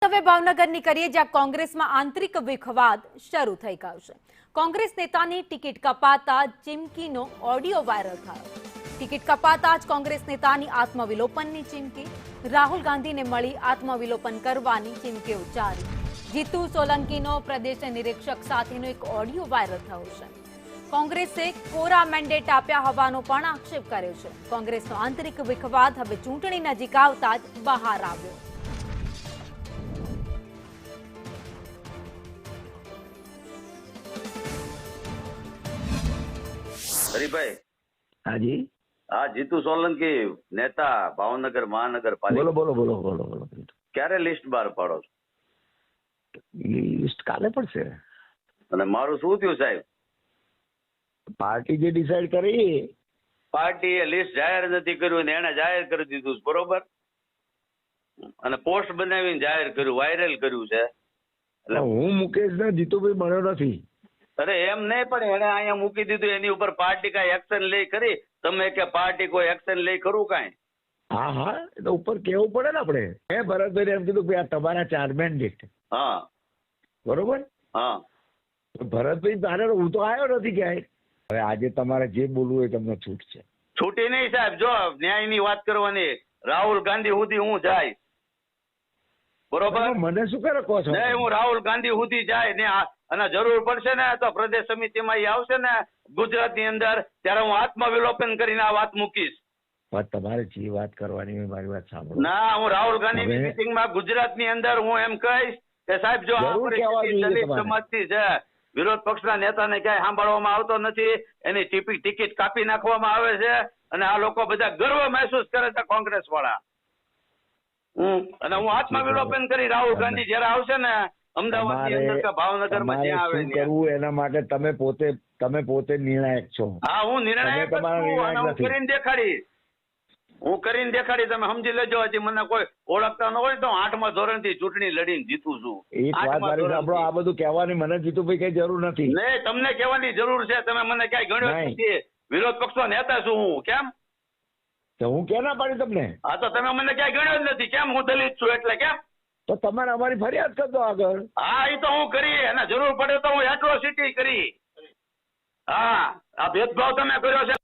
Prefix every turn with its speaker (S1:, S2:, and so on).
S1: હવે ભાવનગરની કરીએ જ્યાં કોંગ્રેસમાં આંતરિક વિખવાદ શરૂ થઈ ગયો છે। કોંગ્રેસ નેતાની ટિકિટ કપાતા ચીમકીનો ઓડિયો વાયરલ થયો। ટિકિટ કપાતા જ કોંગ્રેસ નેતાની આત્મવિલોપનની ચીમકી, રાહુલ ગાંધીને મળી આત્મવિલોપન કરવાની ચીમકી ઉચ્ચારી। જીતુ સોલંકીનો પ્રદેશ નિરીક્ષક સાથેનો એક ઓડિયો વાયરલ થયો છે। કોંગ્રેસે કોરા મેન્ડેટ આપ્યા હોવાનો પણ આક્ષેપ કર્યો છે। કોંગ્રેસનો આંતરિક વિખવાદ હવે ચૂંટણી નજીક આવતા જ બહાર આવ્યો।
S2: હરીભાઈ,
S3: હાજી,
S2: હા, જીતુ સોલંકી નેતા ભાવનગર મહાનગરપાલિકા।
S3: બોલો બોલો બોલો બોલો બોલો।
S2: ક્યારે લિસ્ટ બહાર પાડો છો?
S3: લિસ્ટ કાલે પડશે।
S2: અને મારું શું થયું સાહેબ?
S3: પાર્ટી જે ડિસાઈડ કરી,
S2: પાર્ટીએ લિસ્ટ જાહેર નથી કર્યું ને એને જાહેર કરી દીધું છે, બરોબર? અને પોસ્ટ બનાવીને જાહેર કર્યું, વાયરલ કર્યું છે।
S3: એટલે હું મુકેશ ને જીતુભાઈ મળ્યો નથી।
S2: અરે એમ નહીં, પણ એને અહીંયા મૂકી દીધું, એની ઉપર પાર્ટી કઈ એક્શન લે ખરી? તમે કે પાર્ટી કોઈ એક્શન લે ખરું કાંઈ?
S3: હા હા, એ તો ઉપર કેવું પડે ને આપણે। મેં ભરતભાઈ એમ કીધું કે આ તમારા 4 મેન્ડેટ,
S2: હા
S3: બરોબર?
S2: હા,
S3: ભરતભાઈ તારે હું તો આવ્યો નથી ક્યાંય। હવે આજે તમારે જે બોલવું હોય તમને છૂટ છે।
S2: છૂટી નહીં સાહેબ, જો ન્યાયની વાત કરવાની, રાહુલ ગાંધી સુધી હું જાય, બરોબર?
S3: મને શું કરે કહો છો?
S2: નહીં, હું રાહુલ ગાંધી સુધી જાય ને અને જરૂર પડશે ને તો પ્રદેશ સમિતિમાં એ આવશે ને ગુજરાતની અંદર, ત્યારે હું આત્મવિલોપન કરીને આ વાત મૂકીશ।
S3: પણ તમારે જે વાત કરવાની હોય મારી વાત સાંભળો।
S2: ના, હું રાહુલ ગાંધીની મિટિંગમાં ગુજરાતની અંદર હું એમ કહીશ કે સાહેબ જો આ પરિસ્થિતિ દલિત સમાજની છે, વિરોધ પક્ષના નેતાને ક્યાંય સાંભળવામાં આવતો નથી, એની ટિકિટ કાપી નાખવામાં આવે છે અને આ લોકો બધા ગર્વ મહેસૂસ કરે છે કોંગ્રેસ વાળા। અને હું આત્મવિલોપન કરી રાહુલ ગાંધી જયારે આવશે ને અમદાવાદની અંદર કે ભાવનગરમાં જ્યાં આવે
S3: શું કરવું એના માટે તમે પોતે નિર્ણાયક છો।
S2: હા, હું નિર્ણાયક છું અને હું કરીને દેખાડીશ, તમે સમજી લેજો। હજી મને કોઈ ઓળખતા ન હોય તો 8મા ધોરણથી ચૂંટણી લડીને જીતું છું।
S3: એક વાત મારી સાંભળો, આ બધું કહેવાની મને જીતુભાઈ કઈ જરૂર નથી।
S2: નહીં, તમને કહેવાની જરૂર છે, તમે મને ક્યાંય ગણ્યો નથી, વિરોધ પક્ષનો નેતા છું હું, કેમ?
S3: તો હું ક્યાં ના પાડી તમને?
S2: હા, તો તમે મને ક્યાંય ગણ્યો જ નથી, કેમ? હું દલિત છું એટલે, કેમ?
S3: તો તમારે અમારી ફરિયાદ કરજો આગળ।
S2: હા, એ તો હું કરી, અને જરૂર પડે તો હું એટ્રોસિટી કરી। હા, આ ભેદભાવ તમે કર્યો છે।